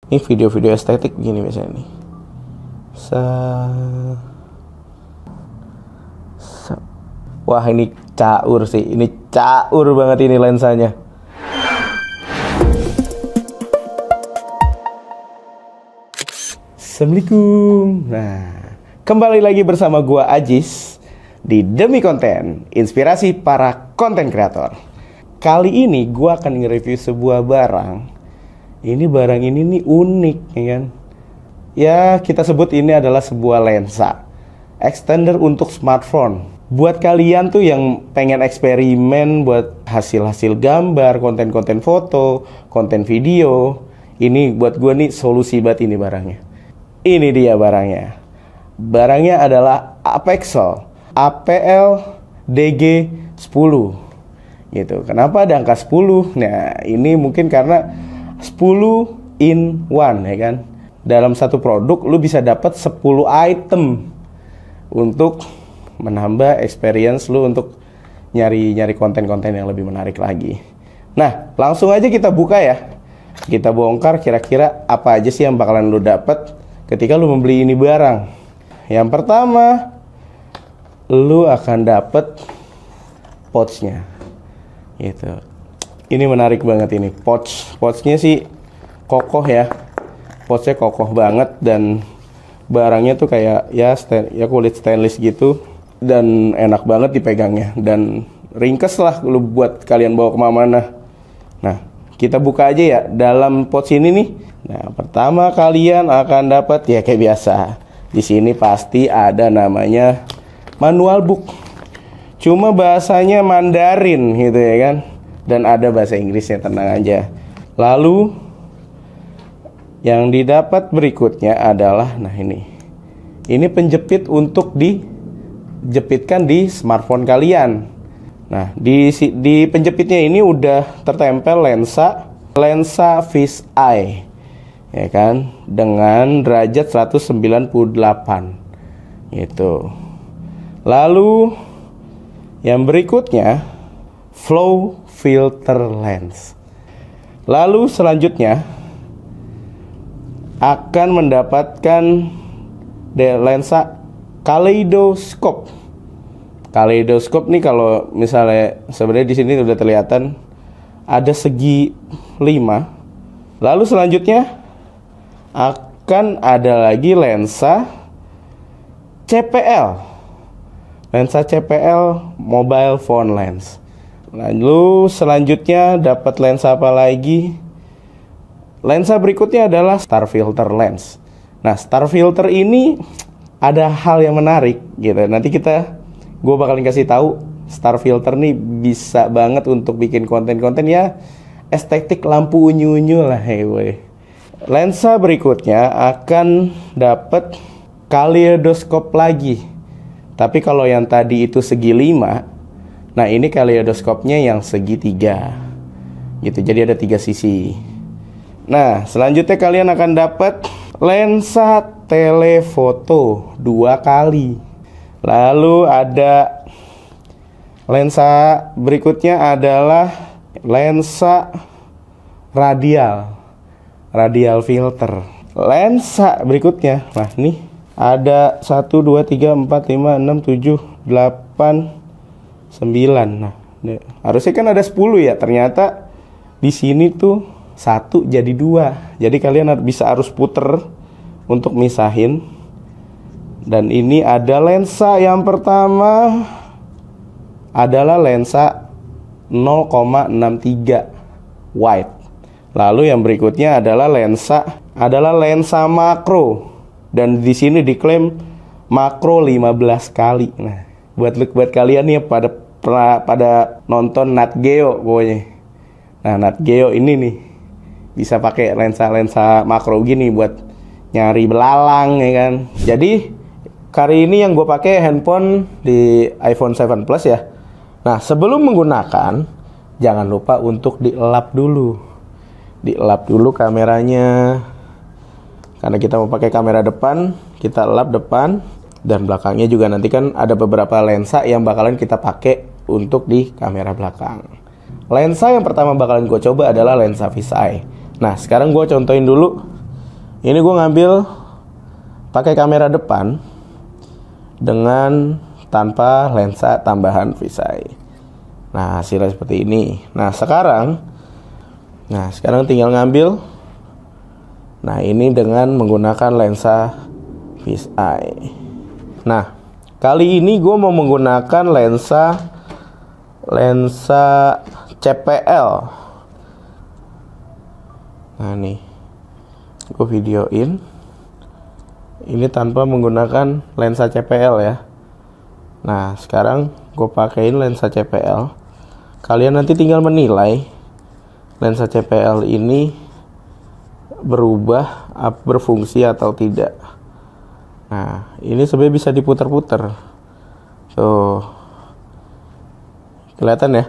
Ini video-video estetik begini biasanya nih. Wah, ini caur sih. Ini caur banget ini lensanya. Assalamualaikum. Nah, kembali lagi bersama gua Ajis di Demi Konten, inspirasi para konten kreator. Kali ini gua akan nge-review sebuah barang. Ini barang ini nih unik, ya kan? Ya, kita sebut ini adalah sebuah lensa extender untuk smartphone. Buat kalian tuh yang pengen eksperimen buat hasil-hasil gambar, konten-konten foto, konten video, ini buat gua nih solusi banget ini barangnya. Ini dia barangnya. Barangnya adalah Apexel APL DG10. Gitu. Kenapa ada angka 10? Nah, ini mungkin karena 10 in 1, ya kan. Dalam satu produk lu bisa dapat 10 item untuk menambah experience lu untuk nyari konten-konten yang lebih menarik lagi. Nah, langsung aja kita buka ya. Kita bongkar kira-kira apa aja sih yang bakalan lu dapat ketika lu membeli ini barang. Yang pertama, lu akan dapat pouch-nya. Gitu. Ini menarik banget ini. Pouch-nya sih kokoh ya. Pouch-nya kokoh banget dan barangnya tuh kayak ya kulit stainless gitu dan enak banget dipegangnya dan ringkes lah lu buat kalian bawa kemana-mana. Nah, kita buka aja ya dalam pouch ini nih. Nah, pertama kalian akan dapat ya kayak biasa. Di sini pasti ada namanya manual book. Cuma bahasanya Mandarin gitu ya kan. Dan ada bahasa Inggrisnya, tenang aja. Lalu yang didapat berikutnya adalah nah ini. Ini penjepit untuk dijepitkan di smartphone kalian. Nah, di penjepitnya ini udah tertempel lensa fish eye. Ya kan, dengan derajat 198 gitu. Lalu yang berikutnya flow filter lens. Lalu selanjutnya akan mendapatkan lensa kaleidoskop. Kaleidoskop nih kalau misalnya sebenarnya di sini udah kelihatan ada segi 5. Lalu selanjutnya akan ada lagi lensa CPL. Lensa CPL mobile phone lens. Lalu selanjutnya dapat lensa apa lagi? Lensa berikutnya adalah star filter lens. Nah, star filter ini ada hal yang menarik gitu. Nanti gue bakalan kasih tahu star filter nih bisa banget untuk bikin konten-konten ya estetik lampu unyu-unyu lah hewe. Lensa berikutnya akan dapat kaleidoskop lagi. Tapi kalau yang tadi itu segi 5, nah ini kaleidoskopnya yang segi 3. Gitu. Jadi ada 3 sisi. Nah, selanjutnya kalian akan dapat lensa telefoto 2 kali. Lalu ada lensa berikutnya adalah lensa radial filter. Lensa berikutnya, nah nih ada 1, 2, 3, 4, 5, 6, 7, 8, 9. Nah, harusnya kan ada 10 ya. Ternyata di sini tuh 1 jadi 2. Jadi kalian harus puter untuk misahin. Dan ini ada lensa yang pertama adalah lensa 0,63 wide. Lalu yang berikutnya adalah lensa makro dan di sini diklaim makro 15 kali. Nah, buat kalian nih pada nonton Nat Geo pokoknya. Nah, Nat Geo ini nih bisa pakai lensa makro gini buat nyari belalang ya kan. Jadi kali ini yang gue pakai handphone di iPhone 7 Plus ya. Nah, sebelum menggunakan jangan lupa untuk dielap dulu. Dielap dulu kameranya. Karena kita mau pakai kamera depan, kita elap depan dan belakangnya juga nanti kan ada beberapa lensa yang bakalan kita pakai untuk di kamera belakang. Lensa yang pertama bakalan gue coba adalah lensa fisheye. Nah, sekarang gue contohin dulu Ini gue ngambil pakai kamera depan dengan tanpa lensa tambahan fisheye. Nah, hasilnya seperti ini. Nah, sekarang tinggal ngambil. Nah, ini dengan menggunakan lensa fisheye. Nah, kali ini gue mau menggunakan lensa CPL. Nah, nih gue videoin. Ini tanpa menggunakan lensa CPL ya. Nah, sekarang gue pakein lensa CPL. Kalian nanti tinggal menilai lensa CPL ini berfungsi atau tidak. Nah, ini sebenarnya bisa diputar-putar. Tuh, kelihatan ya.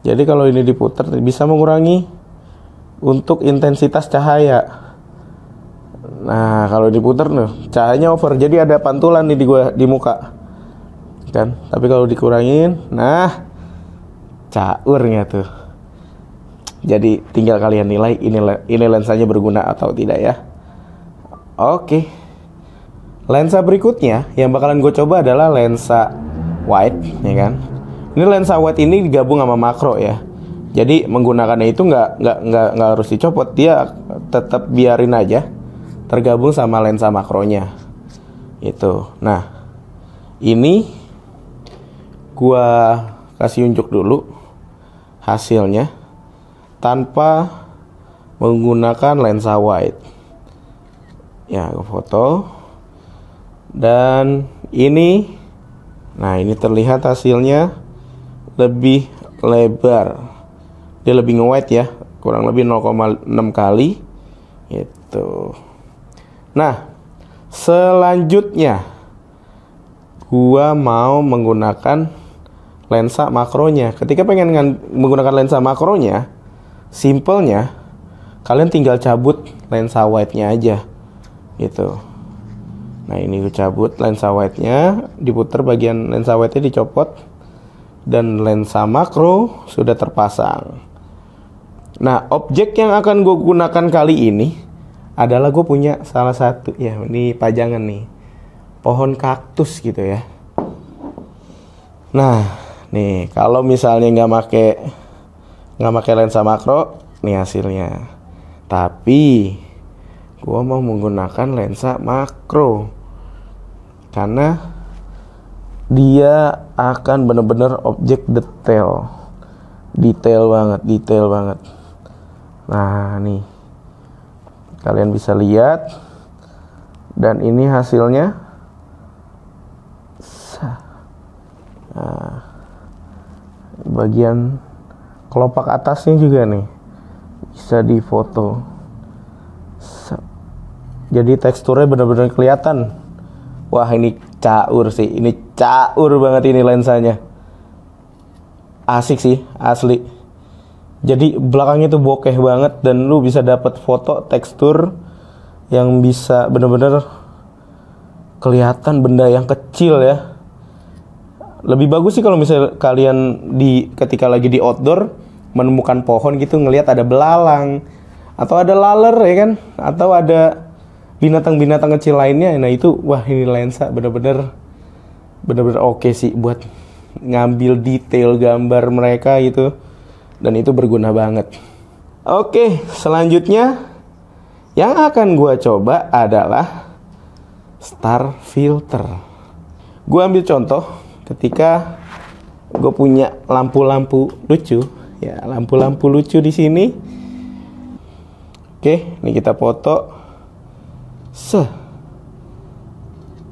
Jadi kalau ini diputar bisa mengurangi untuk intensitas cahaya. Nah, kalau diputar nih, cahayanya over. Jadi ada pantulan nih di muka. Kan? Tapi kalau dikurangin, nah, caurnya tuh. Jadi tinggal kalian nilai ini lensanya berguna atau tidak ya. Oke. Lensa berikutnya yang bakalan gue coba adalah lensa wide, ya kan? Ini lensa wide ini digabung sama makro ya. Jadi menggunakannya itu nggak harus dicopot, dia tetap biarin aja tergabung sama lensa makronya. Itu. Nah, ini gue kasih unjuk dulu hasilnya tanpa menggunakan lensa wide. Ya, gue foto. Dan ini, nah ini terlihat hasilnya lebih lebar. Dia lebih nge-wide ya, kurang lebih 0,6 kali gitu. Nah, selanjutnya gua mau menggunakan lensa makronya. Ketika pengen menggunakan lensa makronya, simpelnya kalian tinggal cabut lensa wide-nya aja gitu. Nah, ini gue cabut lensa wide-nya, diputar bagian lensa wide-nya dicopot, dan lensa makro sudah terpasang. Nah, objek yang akan gue gunakan kali ini adalah gue punya salah satu, ya ini pajangan nih, pohon kaktus gitu ya. Nah, nih kalau misalnya nggak pakai lensa makro, nih hasilnya. Tapi gue mau menggunakan lensa makro karena dia akan bener-bener objek detail banget. Nah, nih kalian bisa lihat, dan ini hasilnya. Nah, bagian kelopak atasnya juga nih bisa difoto. Jadi teksturnya benar-benar kelihatan. Wah, ini caur sih. Ini caur banget ini lensanya. Asik sih, asli. Jadi belakangnya tuh bokeh banget, dan lu bisa dapat foto tekstur yang bisa benar-benar kelihatan benda yang kecil ya. Lebih bagus sih kalau misalnya kalian ketika lagi di outdoor menemukan pohon gitu, ngelihat ada belalang atau ada laler ya kan, atau ada binatang-binatang kecil lainnya. Nah, itu wah, ini lensa bener-bener oke sih buat ngambil detail gambar mereka gitu, dan itu berguna banget. Oke, selanjutnya yang akan gua coba adalah star filter. Gua ambil contoh ketika gue punya lampu-lampu lucu ya, lampu-lampu lucu di sini. Oke, ini kita foto.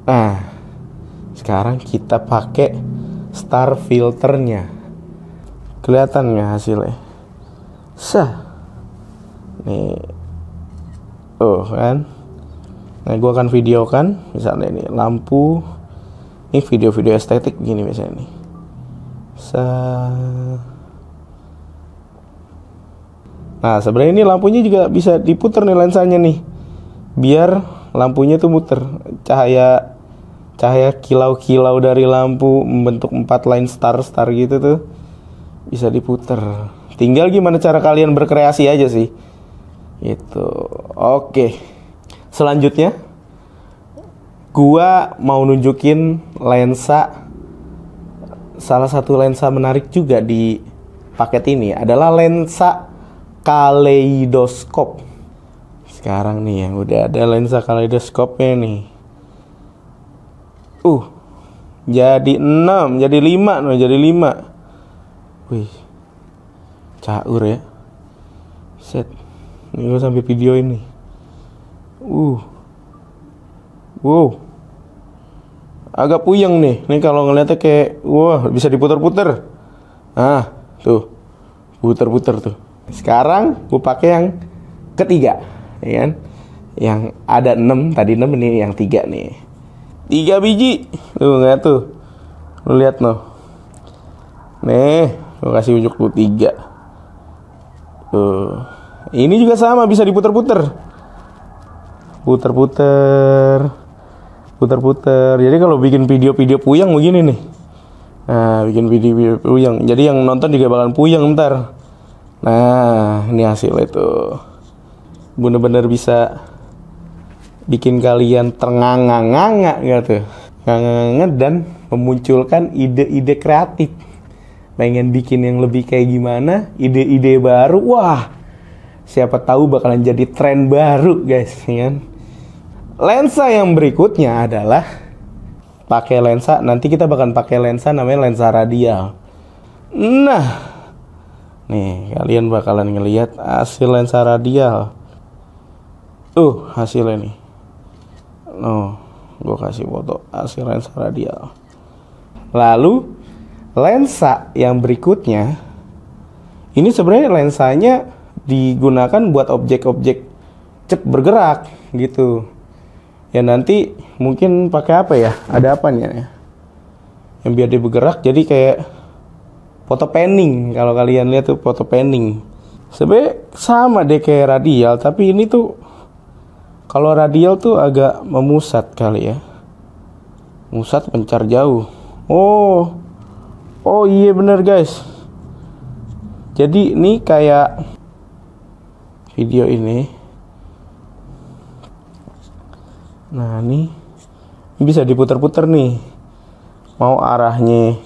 Nah, sekarang kita pakai star filternya. Kelihatan nggak hasilnya? Nih, kan. Nah, gue akan videokan. Misalnya ini lampu. Ini video-video estetik gini misalnya nih. Nah, sebenarnya ini lampunya juga bisa diputar nih lensanya nih, biar lampunya tuh muter. Cahaya kilau-kilau dari lampu membentuk 4 line star gitu tuh bisa diputar. Tinggal gimana cara kalian berkreasi aja sih. Gitu. Oke. selanjutnya gua mau nunjukin lensa. Salah satu lensa menarik juga di paket ini adalah lensa kaleidoskop. Sekarang nih yang udah ada lensa kaleidoskopnya nih. Jadi 6, jadi 5, jadi 5. Wih, caur ya. Set. Ini gue sampai video ini. Wow. Agak puyeng nih. Nih kalau ngeliatnya kayak, wah bisa diputer-puter. Nah, tuh. Puter-puter tuh. Sekarang gue pakai yang ketiga, ya kan? Yang ada 6, tadi 6, ini yang 3 nih. 3 biji. Tuh, nggak tuh. Lu lihat noh. Nih, gue kasih unjuk lu 3. Tuh. Ini juga sama, bisa diputer-puter. Puter-puter. Jadi kalau bikin video-video puyeng begini nih. Nah, bikin video puyeng. Jadi yang nonton juga bakalan puyeng ntar. Nah, ini hasilnya tuh. Bener-bener bisa bikin kalian ternganga-nganga gitu. Nganga-nganga dan memunculkan ide-ide kreatif. Pengen bikin yang lebih kayak gimana, ide-ide baru. Wah, siapa tahu bakalan jadi tren baru, guys, ya kan? Lensa yang berikutnya adalah pakai lensa. Nanti kita bakalan pakai lensa namanya lensa radial. Nah, nih kalian bakalan ngelihat hasil lensa radial. Hasilnya nih. Gue kasih foto hasil lensa radial. Lalu lensa yang berikutnya, ini sebenarnya lensanya digunakan buat objek-objek bergerak gitu. Ya nanti mungkin pakai apa ya? Ada apa nih ya? Yang biar dia bergerak jadi kayak foto panning. Kalau kalian lihat tuh foto panning. Sebenarnya sama deh kayak radial, tapi ini tuh kalau radial tuh agak memusat kali ya. Musat pencar jauh. Oh iya bener guys. Jadi ini kayak video ini. Nah ini bisa diputar-putar nih. Mau arahnya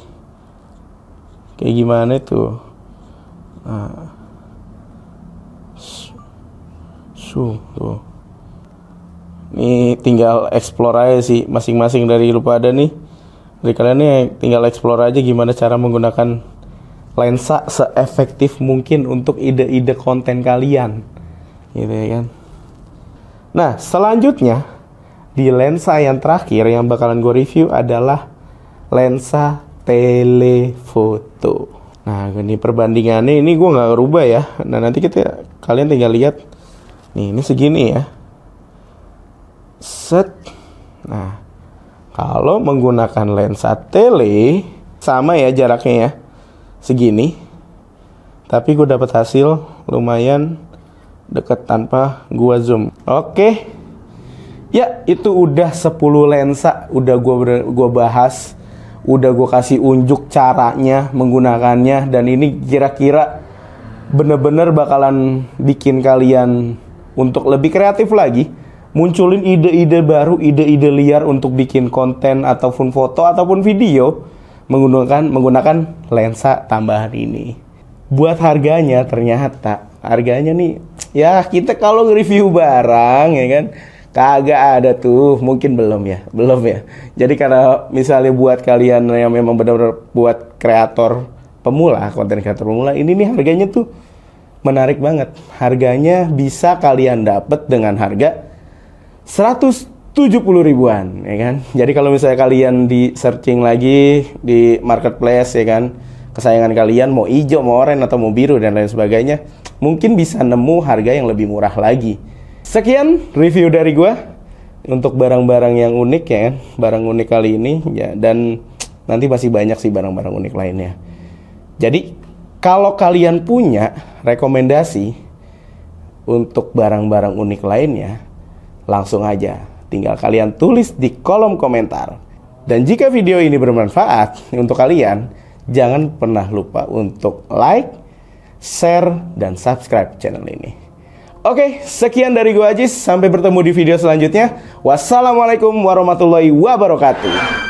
kayak gimana tuh. Nah. Tuh. Ini tinggal explore aja sih masing-masing dari lu pada nih. Dari kalian nih tinggal explore aja gimana cara menggunakan lensa seefektif mungkin untuk ide-ide konten kalian. Gitu ya kan. Nah, selanjutnya di lensa yang terakhir yang bakalan gue review adalah lensa telefoto. Nah, ini perbandingannya ini gue nggak rubah ya. Nah, nanti kalian tinggal lihat. Nih, ini segini ya. Set. Nah, kalau menggunakan lensa tele sama ya jaraknya ya, segini. Tapi gue dapat hasil lumayan deket tanpa gua zoom. Oke. Ya, itu udah 10 lensa udah gua bahas, udah gua kasih unjuk caranya menggunakannya, dan ini kira-kira bener-bener bakalan bikin kalian untuk lebih kreatif lagi. Munculin ide-ide baru, ide-ide liar untuk bikin konten ataupun foto ataupun video menggunakan lensa tambahan ini. Buat harganya, ternyata harganya nih ya, kita kalau nge-review barang ya kan kagak ada tuh, mungkin belum ya. Jadi karena misalnya buat kalian yang memang benar-benar buat kreator pemula, konten kreator pemula, ini nih harganya tuh menarik banget. Harganya bisa kalian dapat dengan harga 170 ribuan ya kan. Jadi kalau misalnya kalian di searching lagi di marketplace ya kan, kesayangan kalian mau hijau, mau oranye atau mau biru dan lain sebagainya, mungkin bisa nemu harga yang lebih murah lagi. Sekian review dari gua untuk barang-barang yang unik ya kan, barang unik kali ini ya, dan nanti masih banyak sih barang-barang unik lainnya. Jadi kalau kalian punya rekomendasi untuk barang-barang unik lainnya, langsung aja tinggal kalian tulis di kolom komentar. Dan jika video ini bermanfaat untuk kalian, jangan pernah lupa untuk like, share, dan subscribe channel ini. Oke, sekian dari gua Ajis. Sampai bertemu di video selanjutnya. Wassalamualaikum warahmatullahi wabarakatuh.